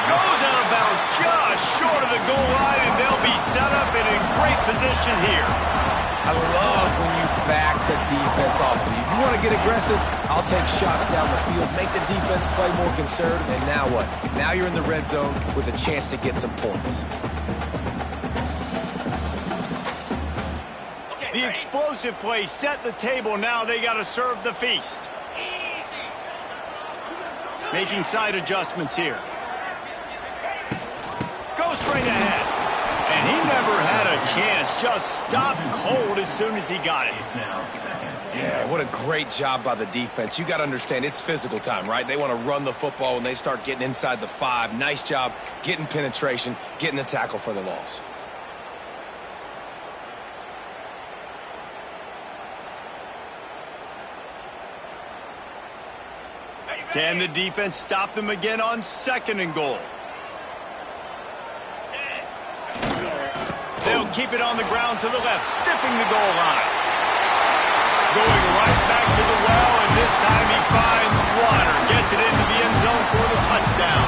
Speaker 1: Goes out of bounds just short of the goal line, and they'll be set up and in great position here.
Speaker 3: I love when you back the defense off of you. If you want to get aggressive, I'll take shots down the field, make the defense play more conservative, and now what? Now you're in the red zone with a chance to get some points.
Speaker 1: The explosive play set the table. Now they got to serve the feast. Making side adjustments here. Go straight ahead. And he never had a chance. Just stopped cold as soon as he got it.
Speaker 3: Yeah, what a great job by the defense. You got to understand, it's physical time, right? They want to run the football when they start getting inside the 5. Nice job getting penetration, getting the tackle for the loss.
Speaker 1: Can the defense stop them again on second and goal? They'll keep it on the ground to the left, stiffing the goal line. Going right back to the well, and this time he finds water. Gets it into the end zone for the touchdown.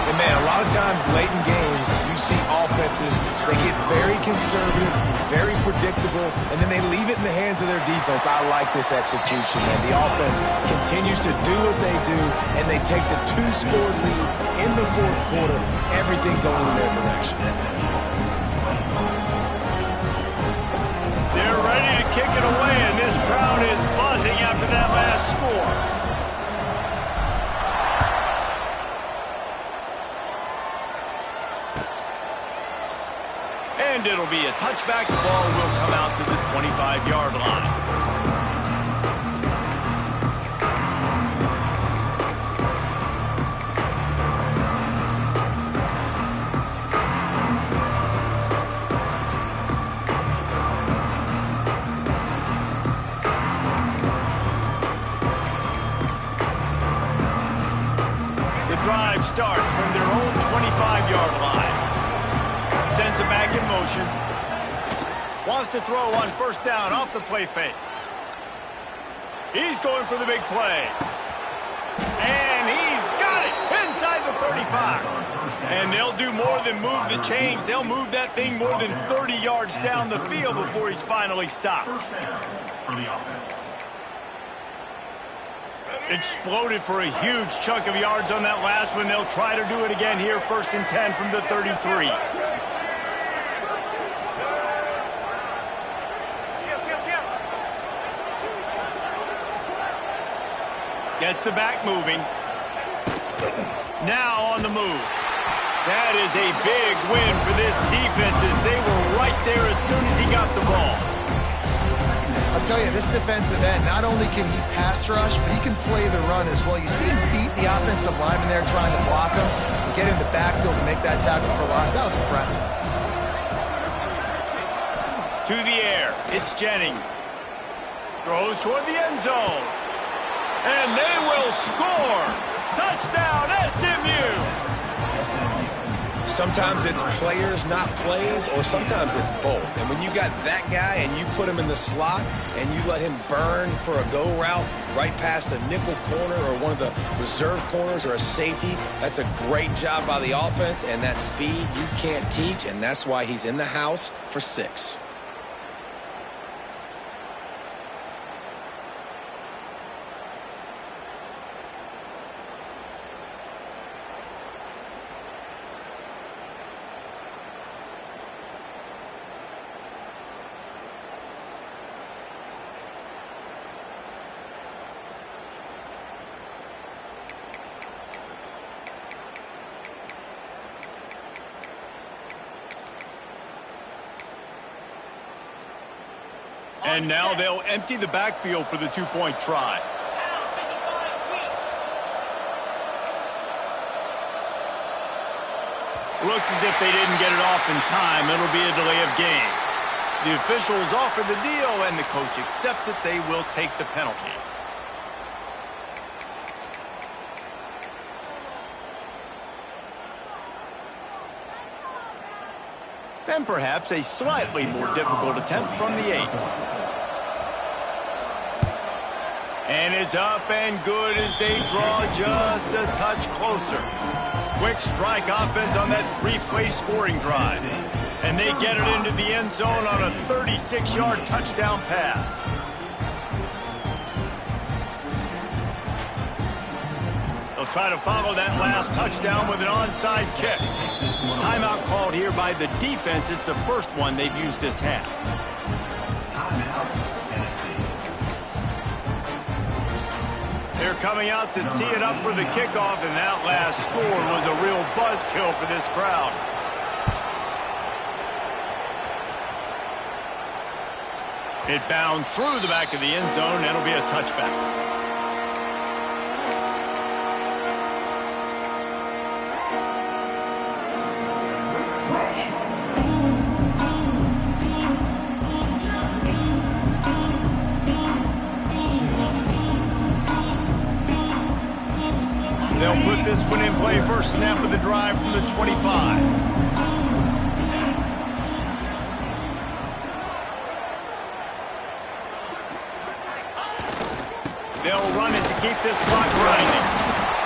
Speaker 3: And man, a lot of times late in games, you see offenses, they get very conservative, very predictable, and then they leave it in the hands of their defense. I like this execution, man. The offense continues to do what they do, and they take the 2-score lead in the fourth quarter, everything going in their direction.
Speaker 1: They're ready to kick it away, and this crowd is buzzing after that last score. And it'll be a touchback. The ball will come out to the 25-yard line. Drive starts from their own 25-yard line. Sends it back in motion. Wants to throw on first down off the play fake. He's going for the big play. And he's got it inside the 35. And they'll do more than move the chains. They'll move that thing more than 30 yards down the field before he's finally stopped.
Speaker 4: First down for the offense.
Speaker 1: Exploded for a huge chunk of yards on that last one. They'll try to do it again here, 1st and 10 from the 33. Gets the back moving. Now on the move. That is a big win for this defense as they were right there as soon as he got the ball.
Speaker 2: I'll tell you, this defensive end, not only can he pass rush, but he can play the run as well. You see him beat the offensive lineman there trying to block him and get into backfield to make that tackle for loss. That was impressive.
Speaker 1: To the air, it's Jennings. Throws toward the end zone. And they will score. Touchdown, SMU.
Speaker 3: Sometimes it's players, not plays, or sometimes it's both. And when you got that guy and you put him in the slot and you let him burn for a go route right past a nickel corner or one of the reserve corners or a safety, that's a great job by the offense, and that speed you can't teach, and that's why he's in the house for 6.
Speaker 1: And now they'll empty the backfield for the 2-point try. Looks as if they didn't get it off in time. It'll be a delay of game. The officials offer the deal, and the coach accepts it. They will take the penalty. And perhaps a slightly more difficult attempt from the 8. And it's up and good as they draw just a touch closer. Quick strike offense on that 3-play scoring drive. And they get it into the end zone on a 36-yard touchdown pass. They'll try to follow that last touchdown with an onside kick. Timeout called here by the defense. It's the first one they've used this half. They're coming out to tee it up for the kickoff, and that last score was a real buzzkill for this crowd. It bounds through the back of the end zone, and it'll be a touchback. They'll put this one in play. First snap of the drive from the 25. They'll run it to keep this clock grinding.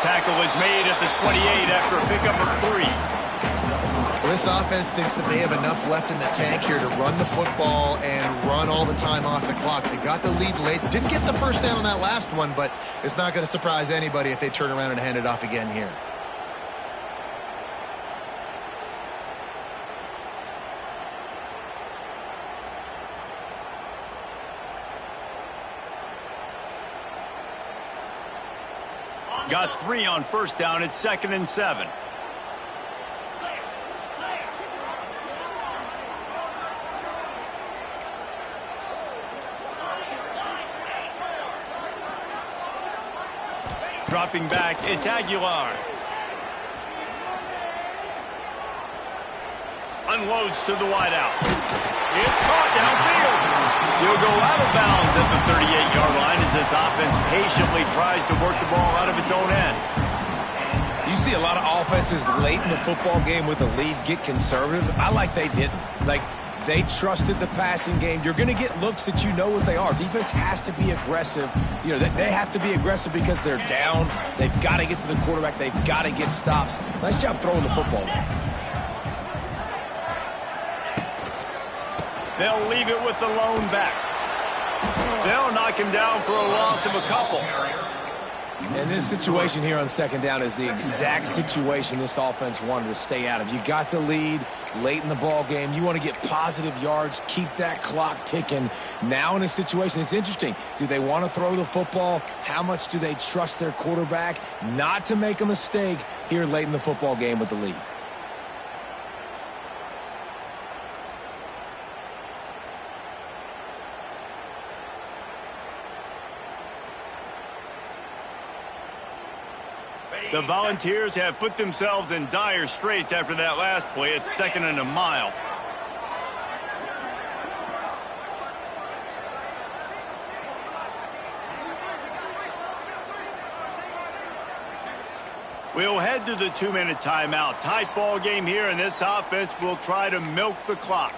Speaker 1: Tackle is made at the 28 after a pickup of 3.
Speaker 2: Well, this offense thinks that they have enough left in the tank here to run the football and run all the time off the clock. They got the lead late. Didn't get the first down on that last one, but it's not going to surprise anybody if they turn around and hand it off again here.
Speaker 1: Got 3 on first down. It's 2nd and 7. Dropping back, it's Aguilar. Unloads to the wideout. It's caught downfield. He'll go out of bounds at the 38-yard line as this offense patiently tries to work the ball out of its own end.
Speaker 3: You see a lot of offenses late in the football game with a lead get conservative. I like they didn't. Like, they trusted the passing game. You're going to get looks that you know what they are. Defense has to be aggressive. You know, they have to be aggressive because they're down. They've got to get to the quarterback. They've got to get stops. Nice job throwing the football.
Speaker 1: They'll leave it with the lone back. They'll knock him down for a loss of a couple.
Speaker 3: And this situation here on 2nd down is the exact situation this offense wanted to stay out of. You got the lead late in the ball game. You want to get positive yards, keep that clock ticking. Now in a situation, it's interesting. Do they want to throw the football? How much do they trust their quarterback not to make a mistake here late in the football game with the lead?
Speaker 1: The Volunteers have put themselves in dire straits after that last play. It's 2nd and a mile. We'll head to the 2-minute timeout. Tight ball game here, and this offense will try to milk the clock.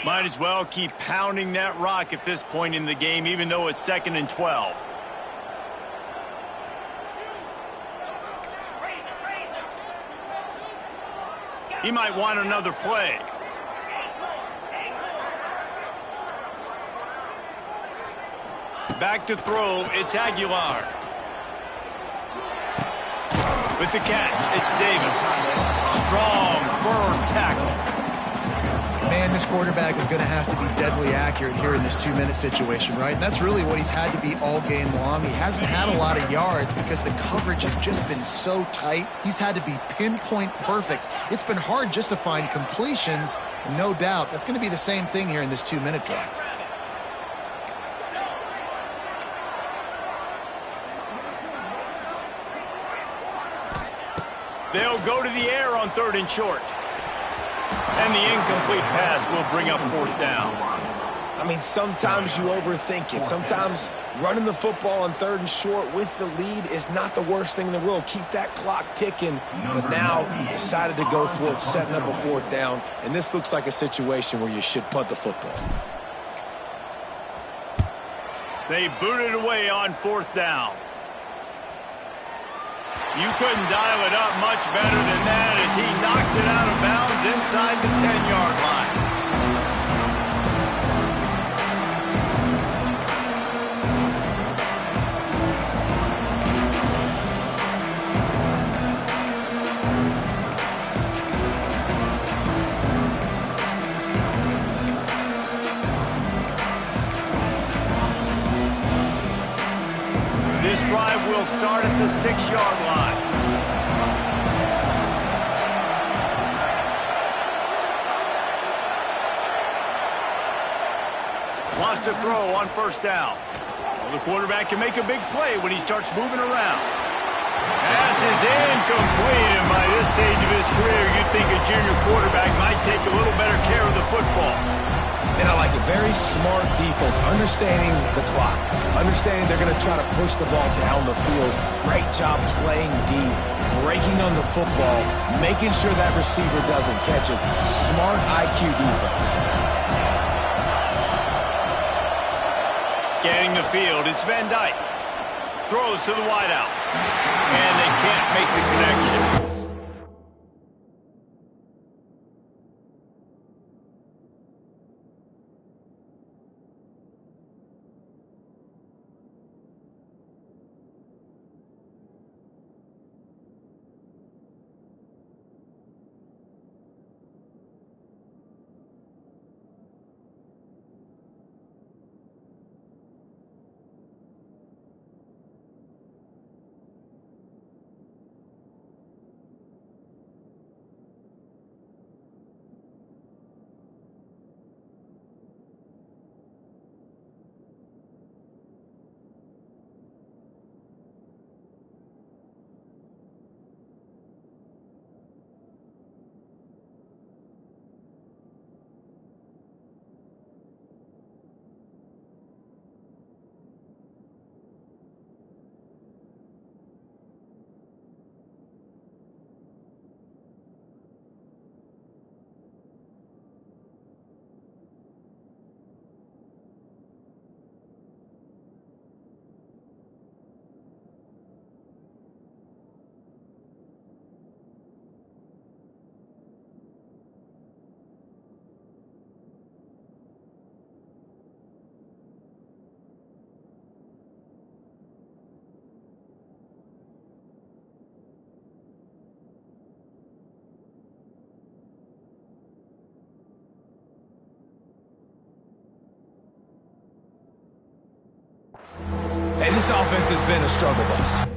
Speaker 1: Might as well keep pounding that rock at this point in the game, even though it's 2nd and 12. He might want another play. Back to throw, it's Aguilar. With the catch, it's Davis. Strong, firm tackle.
Speaker 2: Man, this quarterback is going to have to be deadly accurate here in this 2-minute situation, right? And that's really what he's had to be all game long. He hasn't had a lot of yards because the coverage has just been so tight. He's had to be pinpoint perfect. It's been hard just to find completions, no doubt. That's going to be the same thing here in this 2-minute drive.
Speaker 1: They'll go to the air on 3rd and short. And the incomplete pass will bring up 4th down.
Speaker 3: I mean, sometimes you overthink it. Sometimes running the football on 3rd and short with the lead is not the worst thing in the world. Keep that clock ticking. But now decided to go for it, setting up a 4th down. And this looks like a situation where you should punt the football.
Speaker 1: They booted away on 4th down. You couldn't dial it up much better than that as he knocks it out of bounds inside the 10-yard line. This drive will start at the 6-yard line. Wants to throw on 1st down. Well, the quarterback can make a big play when he starts moving around. Pass is incomplete, and by this stage of his career, you'd think a junior quarterback might take a little better care of the football.
Speaker 3: And I like it. Very smart defense, understanding the clock, understanding they're going to try to push the ball down the field. Great job playing deep, breaking on the football, making sure that receiver doesn't catch it. Smart IQ defense.
Speaker 1: Scanning the field, it's Van Dyke. Throws to the wideout. And they can't make the connection.
Speaker 3: Hey, this offense has been a struggle bus.